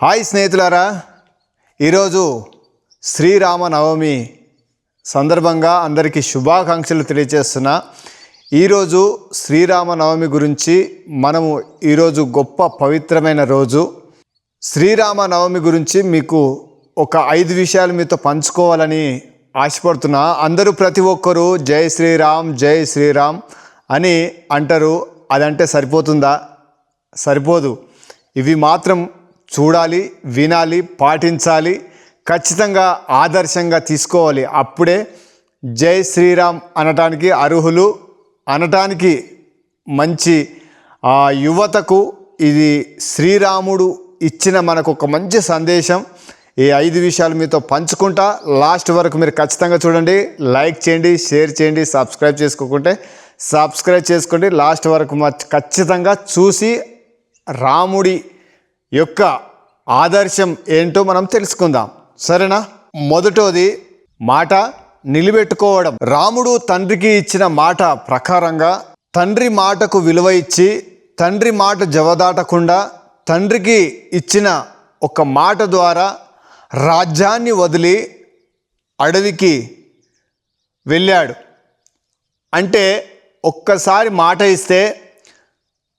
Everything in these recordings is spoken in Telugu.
హాయ్ స్నేహితులారా, ఈరోజు శ్రీరామనవమి సందర్భంగా అందరికీ శుభాకాంక్షలు తెలియజేస్తున్నా. ఈరోజు శ్రీరామనవమి గురించి మనము ఈరోజు గొప్ప పవిత్రమైన రోజు. శ్రీరామనవమి గురించి మీకు ఒక 5 విషయాలు మీతో పంచుకోవాలని ఆశపడుతున్నా. అందరూ ప్రతి ఒక్కరూ జై శ్రీరామ్ జై శ్రీరామ్ అని అంటారు. అదంటే సరిపోతుందా? సరిపోదు. ఇవి మాత్రం చూడాలి, వినాలి, పాటించాలి, ఖచ్చితంగా ఆదర్శంగా తీసుకోవాలి. అప్పుడే జై శ్రీరామ్ అనటానికి అర్హులు, అనటానికి మంచి యువతకు ఇది శ్రీరాముడు ఇచ్చిన మనకు ఒక మంచి సందేశం. ఈ 5 విషయాలు మీతో పంచుకుంటా. లాస్ట్ వరకు మీరు ఖచ్చితంగా చూడండి, లైక్ చేయండి, షేర్ చేయండి, సబ్స్క్రైబ్ చేసుకోకుంటే సబ్స్క్రైబ్ చేసుకోండి. లాస్ట్ వరకు ఖచ్చితంగా చూసి రాముడి యొక్క ఆదర్శం ఏంటో మనం తెలుసుకుందాం, సరేనా? మొదటోది మాట నిలబెట్టుకోవడం. రాముడు తండ్రికి ఇచ్చిన మాట ప్రకారంగా తండ్రి మాటకు విలువ ఇచ్చి, తండ్రి మాట జవదాటకుండా తండ్రికి ఇచ్చిన ఒక మాట ద్వారా రాజ్యాన్ని వదిలి అడవికి వెళ్ళాడు. అంటే ఒక్కసారి మాట ఇస్తే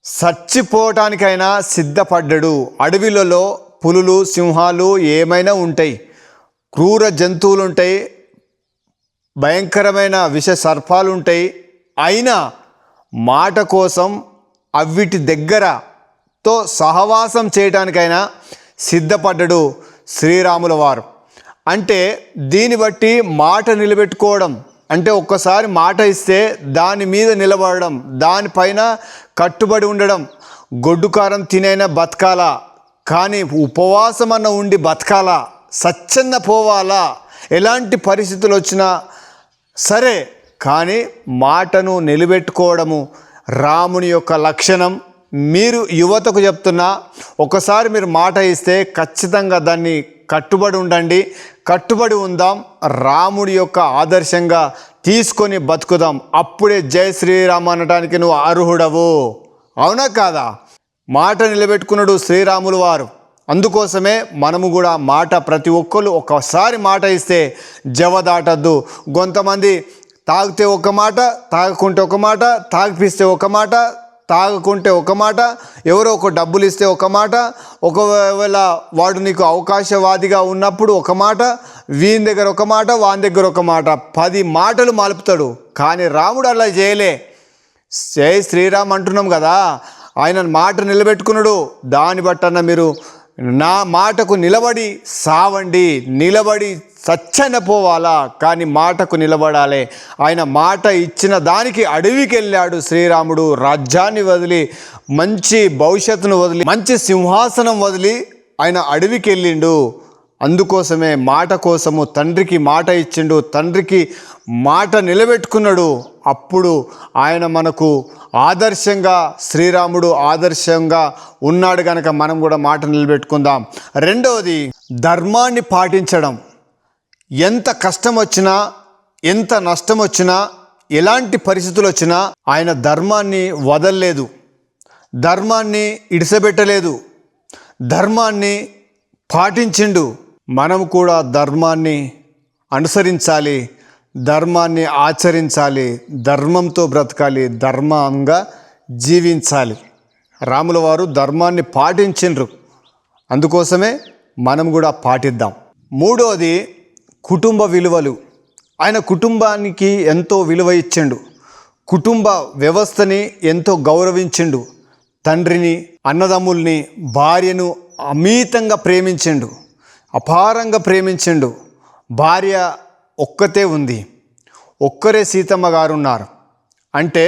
చచ్చిపోవటానికైనా సిద్ధపడ్డాడు. అడవిలలో పులులు, సింహాలు ఏమైనా ఉంటాయి, క్రూర జంతువులు ఉంటాయి, భయంకరమైన విష సర్పాలు ఉంటాయి. అయినా మాట కోసం అవిటి దగ్గరతో సహవాసం చేయటానికైనా సిద్ధపడ్డాడు శ్రీరాముల వారు. అంటే దీన్ని బట్టి మాట నిలబెట్టుకోవడం అంటే ఒక్కసారి మాట ఇస్తే దాని మీద నిలబడడం, దానిపైన కట్టుబడి ఉండడం. గొడ్డుకారం తినైనా బతకాలా, కానీ ఉపవాసం అన్న ఉండి బతకాలా, సచ్చన్న పోవాలా, ఎలాంటి పరిస్థితులు వచ్చినా సరే, కానీ మాటను నిలబెట్టుకోవడము రాముని యొక్క లక్షణం. మీరు యువతకు చెప్తున్నా, ఒకసారి మీరు మాట ఇస్తే ఖచ్చితంగా దాన్ని కట్టుబడి ఉండండి, కట్టుబడి ఉందాం, రాముడి యొక్క ఆదర్శంగా తీసుకొని బతుకుదాం. అప్పుడే జై శ్రీరామ్ అనటానికి నువ్వు అర్హుడవు. అవునా కాదా? మాట నిలబెట్టుకున్నాడు శ్రీరాములు వారు. అందుకోసమే మనము కూడా మాట, ప్రతి ఒక్కరు ఒకసారి మాట ఇస్తే జవదాటద్దు. కొంతమంది తాగితే ఒక మాట, తాగకుంటే ఒక మాట, తాగిపిస్తే ఒక మాట, తాగకుంటే ఒక మాట, ఎవరో ఒక డబ్బులు ఇస్తే ఒక మాట, ఒకవేళ వాడు నీకు అవకాశవాదిగా ఉన్నప్పుడు ఒక మాట, వీని దగ్గర ఒక మాట, వాని దగ్గర ఒక మాట, 10 మాటలు మలుపుతాడు. కానీ రాముడు అలా చేయలే. జై శ్రీరామ్ అంటున్నాం కదా, ఆయన మాట నిలబెట్టుకున్నాడు. దాన్ని బట్టన్న మీరు నా మాటకు నిలబడి సావండి, నిలబడి సచ్చన పోవాలా, కానీ మాటకు నిలబడాలి. ఆయన మాట ఇచ్చిన దానికి అడవికి వెళ్ళాడు శ్రీరాముడు. రాజ్యాన్ని వదిలి, మంచి భవిష్యత్తును వదిలి, మంచి సింహాసనం వదిలి ఆయన అడవికి వెళ్ళిండు. అందుకోసమే మాట కోసము తండ్రికి మాట ఇచ్చిండు, తండ్రికి మాట నిలబెట్టుకున్నాడు. అప్పుడు ఆయన మనకు ఆదర్శంగా, శ్రీరాముడు ఆదర్శంగా ఉన్నాడు కనుక మనం కూడా మాట నిలబెట్టుకుందాం. రెండవది ధర్మాన్ని పాటించడం. ఎంత కష్టం వచ్చినా, ఎంత నష్టం వచ్చినా, ఎలాంటి పరిస్థితులు వచ్చినా ఆయన ధర్మాన్ని వదలలేదు, ధర్మాన్ని ఇడిసబెట్టలేదు, ధర్మాన్ని పాటించిండు. మనం కూడా ధర్మాన్ని అనుసరించాలి, ధర్మాన్ని ఆచరించాలి, ధర్మంతో బ్రతకాలి, ధర్మంగా జీవించాలి. రాముల వారు ధర్మాన్ని పాటించిండ్రు, అందుకోసమే మనం కూడా పాటిద్దాం. మూడోది కుటుంబ విలువలు. ఆయన కుటుంబానికి ఎంతో విలువ ఇచ్చిండు, కుటుంబ వ్యవస్థని ఎంతో గౌరవించిండు. తండ్రిని, అన్నదమ్ముల్ని, భార్యను అమితంగా ప్రేమించిండు, అపారంగా ప్రేమించిండు. భార్య ఒక్కతే ఉంది, ఒక్కరే సీతమ్మ గారు ఉన్నారు. అంటే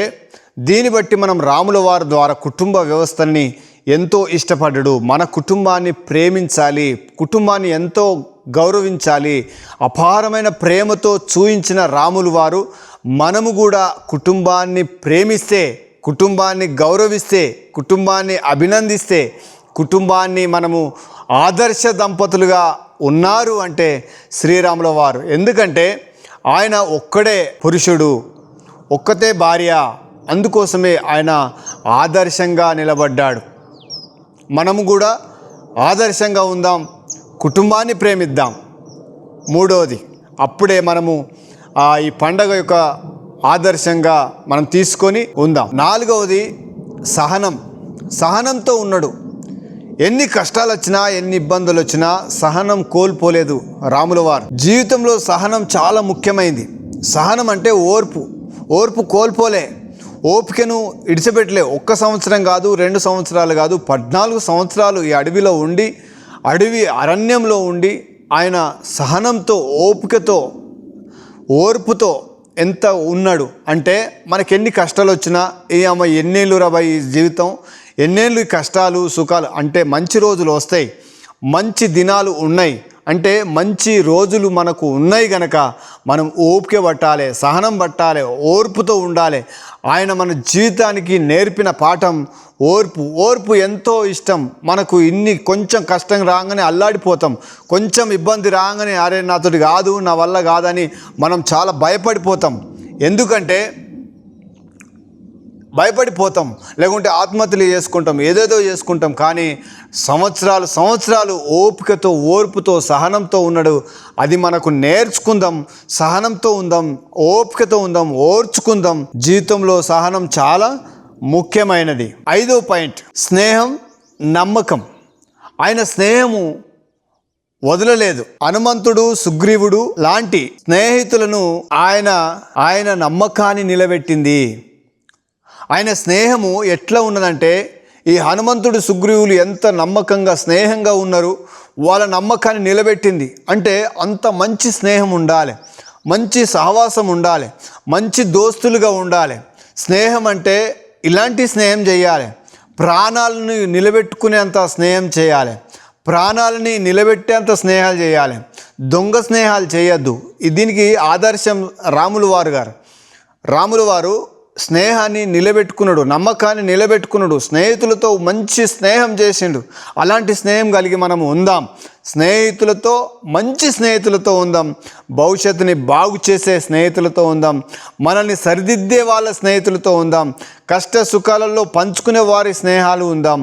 దీన్ని బట్టి మనం రాముల వారి ద్వారా కుటుంబ వ్యవస్థని ఎంతో ఇష్టపడ్డాడు. మన కుటుంబాన్ని ప్రేమించాలి, కుటుంబాన్ని ఎంతో గౌరవించాలి. అపారమైన ప్రేమతో చూయించిన రాములు వారు మనము కూడా కుటుంబాన్ని ప్రేమిస్తే, కుటుంబాన్ని గౌరవిస్తే, కుటుంబాన్ని అభినందిస్తే, కుటుంబాన్ని మనము ఆదర్శ దంపతులుగా ఉన్నారు అంటే శ్రీరాముల వారు. ఎందుకంటే ఆయన ఒక్కడే పురుషుడు, ఒక్కతే భార్య. అందుకోసమే ఆయన ఆదర్శంగా నిలబడ్డాడు. మనము కూడా ఆదర్శంగా ఉందాం, కుటుంబాన్ని ప్రేమిద్దాం. మూడవది, అప్పుడే మనము ఈ పండగ యొక్క ఆదర్శంగా మనం తీసుకొని ఉందాం. నాలుగవది సహనంతో ఉన్నాడు. ఎన్ని కష్టాలు వచ్చినా, ఎన్ని ఇబ్బందులు వచ్చినా సహనం కోల్పోలేదు రాముల వారు. జీవితంలో సహనం చాలా ముఖ్యమైనది. సహనం అంటే ఓర్పు కోల్పోలే, ఓపికను ఇడిచిపెట్టలే. 1 సంవత్సరం కాదు, 2 సంవత్సరాలు కాదు, 14 సంవత్సరాలు ఈ అడవిలో ఉండి, అరణ్యంలో ఉండి ఆయన సహనంతో, ఓపికతో, ఓర్పుతో ఎంత ఉన్నాడు అంటే మనకెన్ని కష్టాలు వచ్చినా ఎన్నేళ్ళు రాబాయి ఈ జీవితం, ఎన్నేళ్ళు ఈ కష్టాలు సుఖాలు అంటే మంచి రోజులు వస్తాయి, మంచి దినాలు ఉన్నాయి అంటే మంచి రోజులు మనకు ఉన్నాయి గనక మనం ఓపిక పట్టాలి, సహనం పట్టాలి, ఓర్పుతో ఉండాలి. ఆయన మన జీవితానికి నేర్పిన పాఠం ఓర్పు ఎంతో ఇష్టం మనకు. కొంచెం కష్టం రాగానే అల్లాడిపోతాం, కొంచెం ఇబ్బంది రాగానే అరే నాతోటి కాదు, నా వల్ల కాదని మనం చాలా భయపడిపోతాం. ఎందుకంటే భయపడిపోతాం, లేకుంటే ఆత్మహత్యలు చేసుకుంటాం, ఏదేదో చేసుకుంటాం. కానీ సంవత్సరాలు ఓపికతో, ఓర్పుతో, సహనంతో ఉన్నాడు. అది మనకు నేర్చుకుందాం. సహనంతో ఉందాం, ఓపికతో ఉందాం, ఓర్చుకుందాం. జీవితంలో సహనం చాలా ముఖ్యమైనది. 5వ పాయింట్, స్నేహం, నమ్మకం. ఆయన స్నేహము వదలలేదు. హనుమంతుడు, సుగ్రీవుడు లాంటి స్నేహితులను ఆయన నమ్మకాన్ని నిలబెట్టింది. ఆయన స్నేహము ఎట్లా ఉన్నదంటే, ఈ హనుమంతుడు, సుగ్రీవులు ఎంత నమ్మకంగా, స్నేహంగా ఉన్నారు, వాళ్ళ నమ్మకాన్ని నిలబెట్టింది. అంటే అంత మంచి స్నేహం ఉండాలి, మంచి సహవాసం ఉండాలి, మంచి దోస్తులుగా ఉండాలి. స్నేహం అంటే ఇలాంటి స్నేహం చేయాలి. ప్రాణాలను నిలబెట్టుకునేంత స్నేహం చేయాలి, ప్రాణాలని నిలబెట్టేంత స్నేహాలు చేయాలి. దొంగ స్నేహాలు చేయొద్దు. దీనికి ఆదర్శం రాములు వారు స్నేహాన్ని నిలబెట్టుకున్నాడు, నమ్మకాన్ని నిలబెట్టుకున్నాడు, స్నేహితులతో మంచి స్నేహం చేసిండు. అలాంటి స్నేహం కలిగి మనం ఉందాం. మంచి స్నేహితులతో ఉందాం. భవిష్యత్తుని బాగు చేసే స్నేహితులతో ఉందాం. మనల్ని సరిదిద్దే వాళ్ళ స్నేహితులతో ఉందాం. కష్ట సుఖాలలో పంచుకునే వారి స్నేహాలు ఉందాం.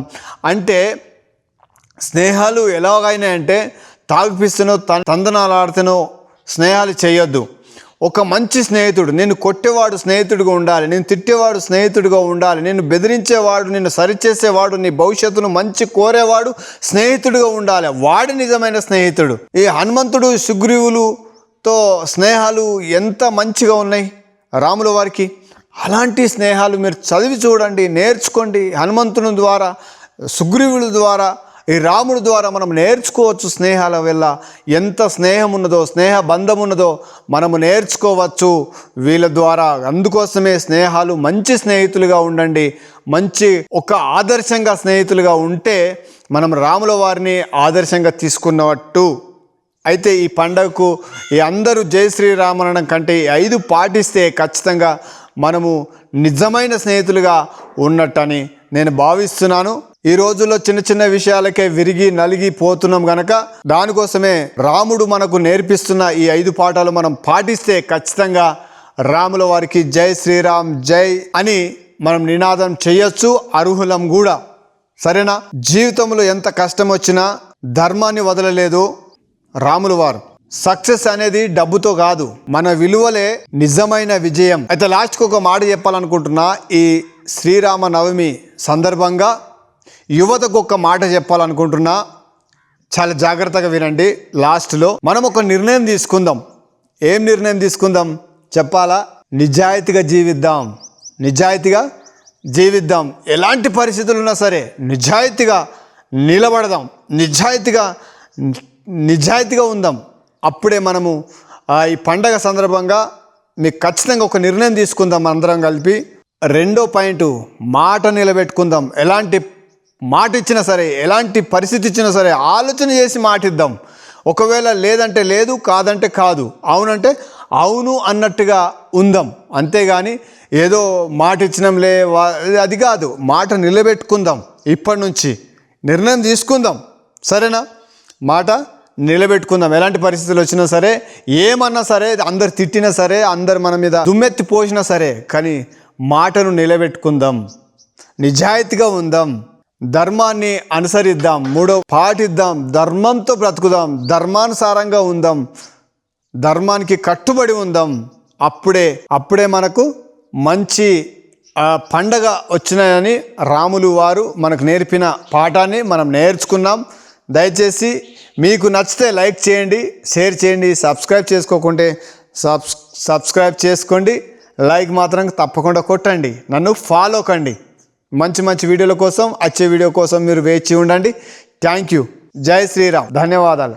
అంటే స్నేహాలు ఎలాగైనాయంటే తాగిపిస్తునో, తందనాలాడుతునో స్నేహాలు చేయొద్దు. ఒక మంచి స్నేహితుడు, నిన్ను కొట్టేవాడు స్నేహితుడిగా ఉండాలి, నేను తిట్టేవాడు స్నేహితుడిగా ఉండాలి, నిన్ను బెదిరించేవాడు, నిన్ను సరిచేసేవాడు, నీ భవిష్యత్తును మంచి కోరేవాడు స్నేహితుడిగా ఉండాలి. వాడు నిజమైన స్నేహితుడు. ఈ హనుమంతుడు, సుగ్రీవులతో స్నేహాలు ఎంత మంచిగా ఉన్నాయి రాముల వారికి. అలాంటి స్నేహాలు మీరు చదివి చూడండి, నేర్చుకోండి. హనుమంతుని ద్వారా, సుగ్రీవుల ద్వారా, ఈ రాముడి ద్వారా మనం నేర్చుకోవచ్చు. స్నేహాల వల్ల ఎంత స్నేహం ఉన్నదో, స్నేహ బంధం ఉన్నదో మనము నేర్చుకోవచ్చు వీళ్ళ ద్వారా. అందుకోసమే స్నేహాలు, మంచి స్నేహితులుగా ఉండండి. మంచి ఒక ఆదర్శంగా స్నేహితులుగా ఉంటే మనం రాముల వారిని ఆదర్శంగా తీసుకున్నట్టు. అయితే ఈ పండగకు అందరూ జై శ్రీరామ్ అనడం కంటే 5 పాటిస్తే ఖచ్చితంగా మనము నిజమైన స్నేహితులుగా ఉన్నట్టని నేను భావిస్తున్నాను. ఈ రోజుల్లో చిన్న చిన్న విషయాలకే విరిగి నలిగిపోతున్నాం గనక దానికోసమే రాముడు మనకు నేర్పిస్తున్న ఈ 5 పాఠాలు మనం పాటిస్తే ఖచ్చితంగా రాముల వారికి జై శ్రీరామ్ జై అని మనం నినాదం చేయొచ్చు, అర్హులం కూడా. సరేనా? జీవితంలో ఎంత కష్టం వచ్చినా ధర్మాన్ని వదలలేదు రాముల వారు. సక్సెస్ అనేది డబ్బుతో కాదు, మన విలువలే నిజమైన విజయం. అయితే లాస్ట్కి ఒక మాట చెప్పాలనుకుంటున్నా. ఈ శ్రీరామ నవమి సందర్భంగా యువతకు ఒక మాట చెప్పాలనుకుంటున్నా. చాలా జాగ్రత్తగా వినండి. లాస్ట్లో మనం ఒక నిర్ణయం తీసుకుందాం. ఏం నిర్ణయం తీసుకుందాం చెప్పాలా? నిజాయితీగా జీవిద్దాం. ఎలాంటి పరిస్థితులు ఉన్నా సరే నిజాయితీగా నిలబడదాం, నిజాయితీగా ఉందాం. అప్పుడే మనము ఈ పండగ సందర్భంగా మీకు ఖచ్చితంగా ఒక నిర్ణయం తీసుకుందాం అందరం కలిపి. 2వ పాయింట్, మాట నిలబెట్టుకుందాం. ఎలాంటి మాట ఇచ్చినా సరే, ఎలాంటి పరిస్థితి ఇచ్చినా సరే ఆలోచన చేసి మాట ఇద్దాం. ఒకవేళ లేదంటే లేదు, కాదంటే కాదు, అవునంటే అవును అన్నట్టుగా ఉందాం. అంతేగాని ఏదో మాట ఇచ్చినాంలే అది కాదు. మాట నిలబెట్టుకుందాం. ఇప్పటి నుంచి నిర్ణయం తీసుకుందాం. సరేనా? మాట నిలబెట్టుకుందాం. ఎలాంటి పరిస్థితులు వచ్చినా సరే, ఏమన్నా సరే, అందరు తిట్టినా సరే, అందరు మన మీద దుమ్మెత్తి పోసినా సరే, కానీ మాటను నిలబెట్టుకుందాం, నిజాయితీగా ఉందాం. ధర్మాన్ని అనుసరిద్దాం, మూడో పాటిద్దాం, ధర్మంతో బ్రతుకుదాం, ధర్మానుసారంగా ఉందాం, ధర్మానికి కట్టుబడి ఉందాం. అప్పుడే మనకు మంచి పండగ వచ్చినాయని రాములు వారు మనకు నేర్పిన పాఠాన్ని మనం నేర్చుకున్నాం. దయచేసి మీకు నచ్చితే లైక్ చేయండి, షేర్ చేయండి, సబ్స్క్రైబ్ చేసుకోకుంటే సబ్స్క్రైబ్ చేసుకోండి, లైక్ మాత్రం తప్పకుండా కొట్టండి, నన్ను ఫాలో కండి. మంచి వీడియోల కోసం, వచ్చే వీడియో కోసం మీరు వేచి ఉండండి. Thank you. జై శ్రీరామ్. ధన్యవాదాలు.